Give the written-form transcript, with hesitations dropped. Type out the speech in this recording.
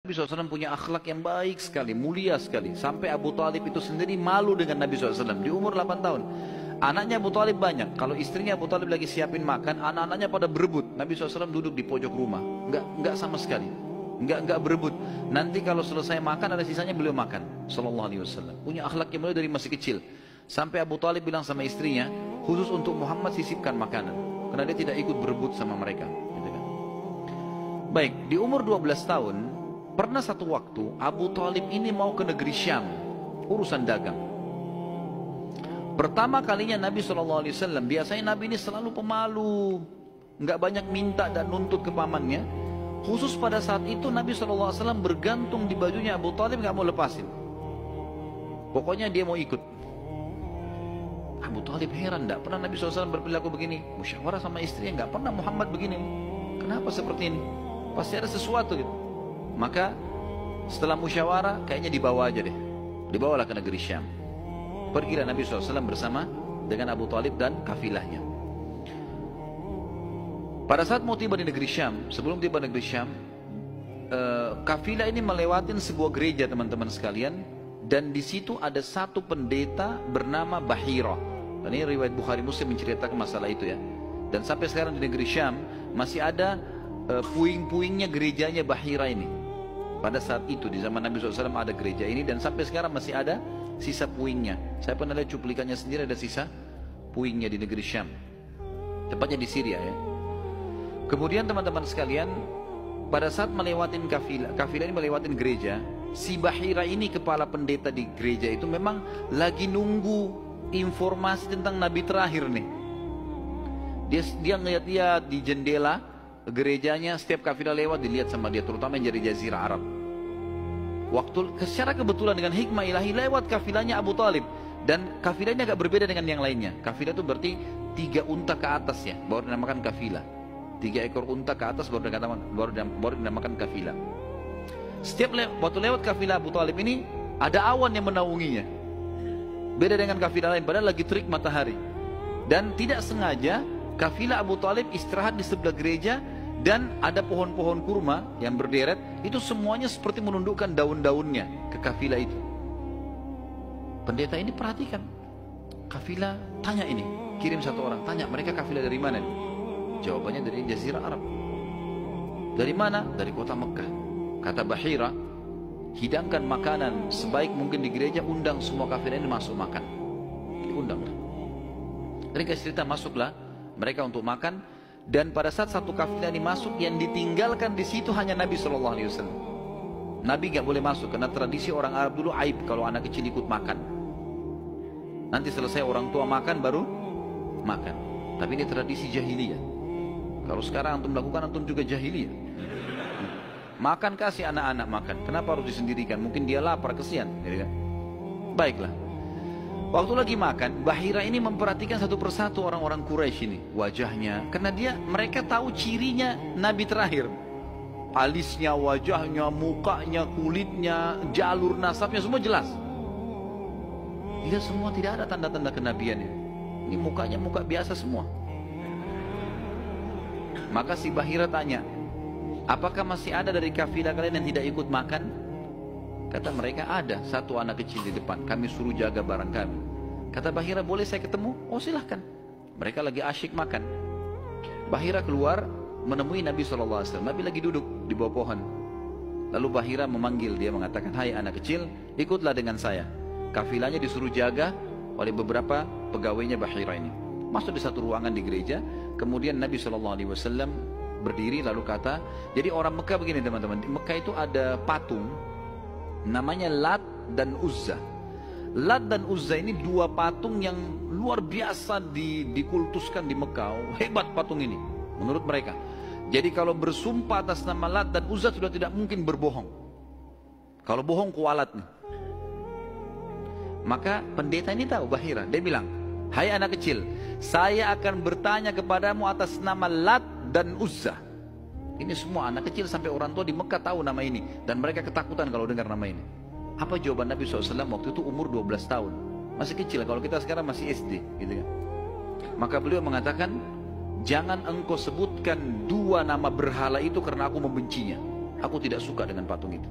Nabi SAW punya akhlak yang baik sekali, mulia sekali. Sampai Abu Talib itu sendiri malu dengan Nabi SAW di umur 8 tahun. Anaknya Abu Talib banyak. Kalau istrinya Abu Talib lagi siapin makan, anak-anaknya pada berebut. Nabi SAW duduk di pojok rumah. Enggak sama sekali. Enggak berebut. Nanti kalau selesai makan ada sisanya beliau makan. Sallallahu alaihi wasallam. Punya akhlak yang mulia dari masih kecil. Sampai Abu Talib bilang sama istrinya, khusus untuk Muhammad sisipkan makanan. Karena dia tidak ikut berebut sama mereka. Gitu kan. Baik, di umur 12 tahun, pernah satu waktu Abu Talib ini mau ke negeri Syam, urusan dagang. Pertama kalinya Nabi SAW, biasanya Nabi ini selalu pemalu, nggak banyak minta dan nuntut ke pamannya. Khusus pada saat itu Nabi SAW bergantung di bajunya Abu Talib, nggak mau lepasin. Pokoknya dia mau ikut. Abu Talib heran, nggak pernah Nabi SAW berperilaku begini. Musyawarah sama istrinya, nggak pernah Muhammad begini. Kenapa seperti ini? Pasti ada sesuatu gitu. Maka setelah musyawarah kayaknya dibawa aja deh. Dibawalah ke negeri Syam. Pergilah Nabi SAW bersama dengan Abu Talib dan kafilahnya. Pada saat mau tiba di negeri Syam, sebelum tiba di negeri Syam, kafilah ini melewatin sebuah gereja teman-teman sekalian. Dan di situ ada satu pendeta bernama Bahira. Dan ini riwayat Bukhari Muslim menceritakan masalah itu ya. Dan sampai sekarang di negeri Syam masih ada puing-puingnya gerejanya Bahira ini. Pada saat itu di zaman Nabi SAW ada gereja ini dan sampai sekarang masih ada sisa puingnya. Saya pernah lihat cuplikannya sendiri, ada sisa puingnya di negeri Syam. Tepatnya di Syria ya. Kemudian teman-teman sekalian, pada saat melewatin kafilah ini melewatin gereja, si Bahira ini kepala pendeta di gereja itu memang lagi nunggu informasi tentang Nabi terakhir nih. Dia ngeliat-liat di jendela gerejanya, setiap kafilah lewat dilihat sama dia, terutama yang dari Jazirah Arab. Secara kebetulan dengan hikmah ilahi lewat kafilahnya Abu Talib. Dan kafilah ini agak berbeda dengan yang lainnya. Kafilah itu berarti 3 unta ke atas ya, baru dinamakan kafilah. 3 ekor unta ke atas baru dinamakan kafilah. Waktu lewat kafilah Abu Talib ini ada awan yang menaunginya. Beda dengan kafilah lain, padahal lagi terik matahari. Dan tidak sengaja kafilah Abu Talib istirahat di sebelah gereja dan ada pohon-pohon kurma yang berderet, itu semuanya seperti menundukkan daun-daunnya ke kafilah itu. Pendeta ini perhatikan, kafilah tanya ini, kirim satu orang, tanya mereka kafilah dari mana nih? Jawabannya dari Jazirah Arab. Dari mana? Dari kota Mekah. Kata Bahira, hidangkan makanan sebaik mungkin di gereja, undang semua kafilah ini masuk makan. Diundang. Mereka cerita masuklah mereka untuk makan, dan pada saat satu kafilah ini masuk, yang ditinggalkan di situ hanya Nabi SAW. Nabi gak boleh masuk karena tradisi orang Arab dulu aib kalau anak kecil ikut makan. Nanti selesai orang tua makan baru makan. Tapi ini tradisi jahiliyah. Kalau sekarang antum lakukan, antum juga jahiliyah. Makan kasih anak-anak makan. Kenapa harus disendirikan? Mungkin dia lapar, kesian. Baiklah. Waktu lagi makan, Bahira ini memperhatikan satu persatu orang-orang Quraisy ini, wajahnya, karena mereka tahu cirinya Nabi terakhir. Alisnya, wajahnya, mukanya, kulitnya, jalur nasabnya semua jelas. Tidak semua, tidak ada tanda-tanda kenabiannya. Ini mukanya muka biasa semua. Maka si Bahira tanya, apakah masih ada dari kafilah kalian yang tidak ikut makan? Kata mereka, ada satu anak kecil di depan, kami suruh jaga barang kami. Kata Bahira, boleh saya ketemu? Oh silahkan. Mereka lagi asyik makan. Bahira keluar menemui Nabi SAW. Nabi lagi duduk di bawah pohon. Lalu Bahira memanggil dia, mengatakan, hai anak kecil, ikutlah dengan saya. Kafilahnya disuruh jaga oleh beberapa pegawainya Bahira ini. Masuk di satu ruangan di gereja. Kemudian Nabi SAW berdiri lalu kata, jadi orang Mekah begini teman-teman, di Mekah itu ada patung namanya Lat dan Uzza. Lat dan Uzza ini 2 patung yang luar biasa dikultuskan di Mekah. Hebat patung ini menurut mereka. Jadi kalau bersumpah atas nama Lat dan Uzza sudah tidak mungkin berbohong. Kalau bohong kualat nih. Maka pendeta ini tahu Bahira, dia bilang, hai anak kecil, saya akan bertanya kepadamu atas nama Lat dan Uzza. Ini semua anak kecil sampai orang tua di Mekah tahu nama ini. Dan mereka ketakutan kalau dengar nama ini. Apa jawaban Nabi SAW waktu itu? Umur 12 tahun. Masih kecil, kalau kita sekarang masih SD gitu kan. Maka beliau mengatakan, jangan engkau sebutkan 2 nama berhala itu karena aku membencinya. aku tidak suka dengan patung itu.